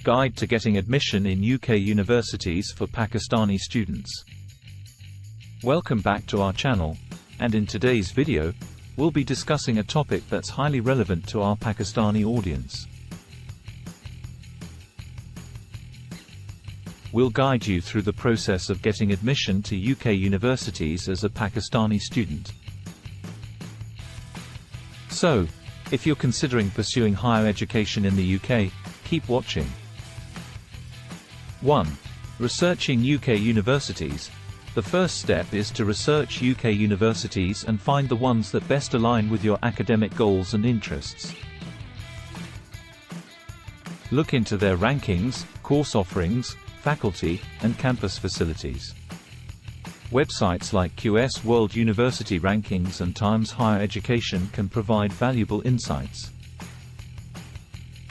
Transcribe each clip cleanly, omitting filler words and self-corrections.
Guide to Getting Admission in UK Universities for Pakistani Students. Welcome back to our channel, and in today's video, we'll be discussing a topic that's highly relevant to our Pakistani audience. We'll guide you through the process of getting admission to UK universities as a Pakistani student. So, if you're considering pursuing higher education in the UK, keep watching. 1. Researching UK universities. The first step is to research UK universities and find the ones that best align with your academic goals and interests. Look into their rankings, course offerings, faculty, and campus facilities. Websites like QS World University Rankings and Times Higher Education can provide valuable insights.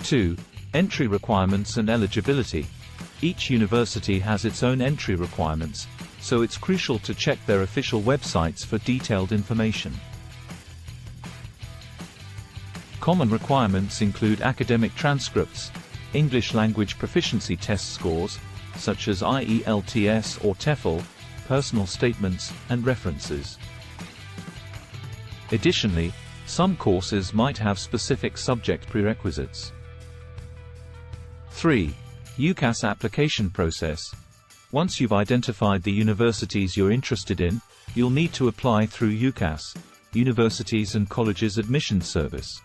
2. Entry requirements and eligibility. Each university has its own entry requirements, so it's crucial to check their official websites for detailed information. Common requirements include academic transcripts, English language proficiency test scores, such as IELTS or TEFL, personal statements, and references. Additionally, some courses might have specific subject prerequisites. 3. UCAS application process. Once you've identified the universities you're interested in, you'll need to apply through UCAS, Universities and Colleges Admission Service.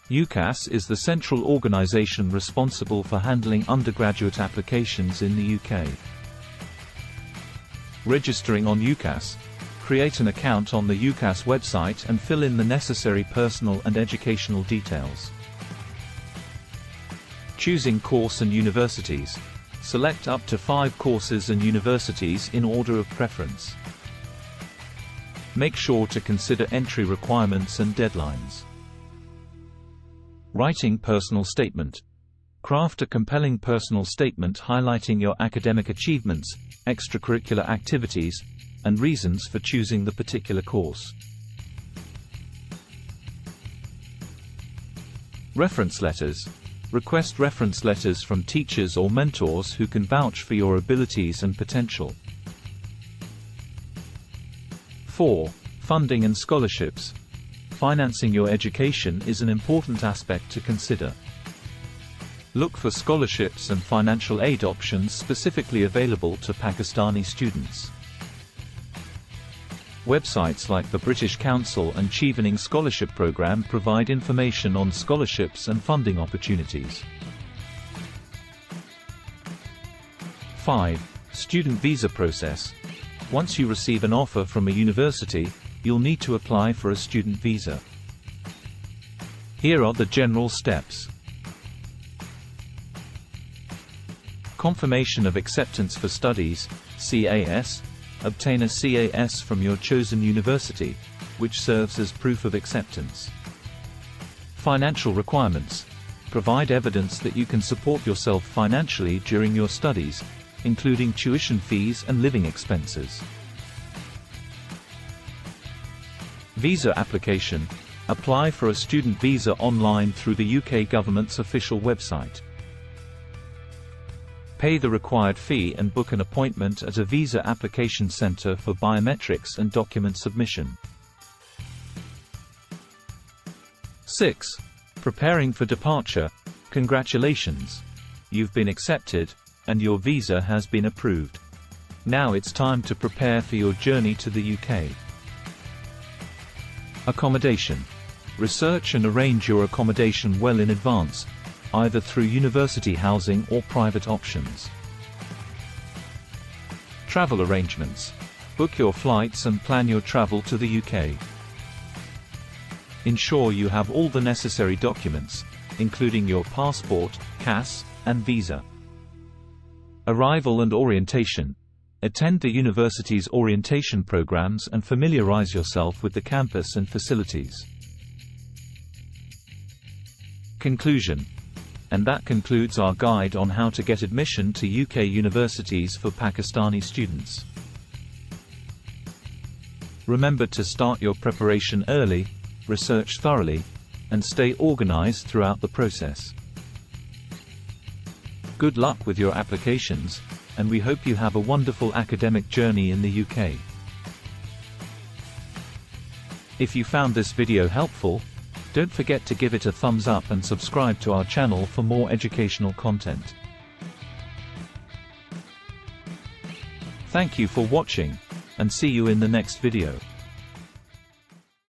UCAS is the central organization responsible for handling undergraduate applications in the UK. Registering on UCAS, create an account on the UCAS website and fill in the necessary personal and educational details. Choosing course and universities. Select up to 5 courses and universities in order of preference. Make sure to consider entry requirements and deadlines. Writing personal statement. Craft a compelling personal statement highlighting your academic achievements, extracurricular activities, and reasons for choosing the particular course. Reference letters. Request reference letters from teachers or mentors who can vouch for your abilities and potential. 4. Funding and scholarships. Financing your education is an important aspect to consider. Look for scholarships and financial aid options specifically available to Pakistani students. Websites like the British Council and Chevening Scholarship Programme provide information on scholarships and funding opportunities. 5. Student visa process. Once you receive an offer from a university, you'll need to apply for a student visa. Here are the general steps. Confirmation of acceptance for studies, CAS. Obtain a CAS from your chosen university, which serves as proof of acceptance. Financial requirements. Provide evidence that you can support yourself financially during your studies, including tuition fees and living expenses. Visa application. Apply for a student visa online through the UK government's official website. Pay the required fee and book an appointment at a visa application centre for biometrics and document submission. 6. Preparing for departure. Congratulations! You've been accepted, and your visa has been approved. Now it's time to prepare for your journey to the UK. Accommodation. Research and arrange your accommodation well in advance, either through university housing or private options. Travel arrangements. Book your flights and plan your travel to the UK. Ensure you have all the necessary documents, including your passport, CAS, and visa. Arrival and orientation. Attend the university's orientation programs and familiarize yourself with the campus and facilities. Conclusion. And that concludes our guide on how to get admission to UK universities for Pakistani students. Remember to start your preparation early, research thoroughly, and stay organized throughout the process. Good luck with your applications, and we hope you have a wonderful academic journey in the UK. If you found this video helpful, don't forget to give it a thumbs up and subscribe to our channel for more educational content. Thank you for watching, and see you in the next video.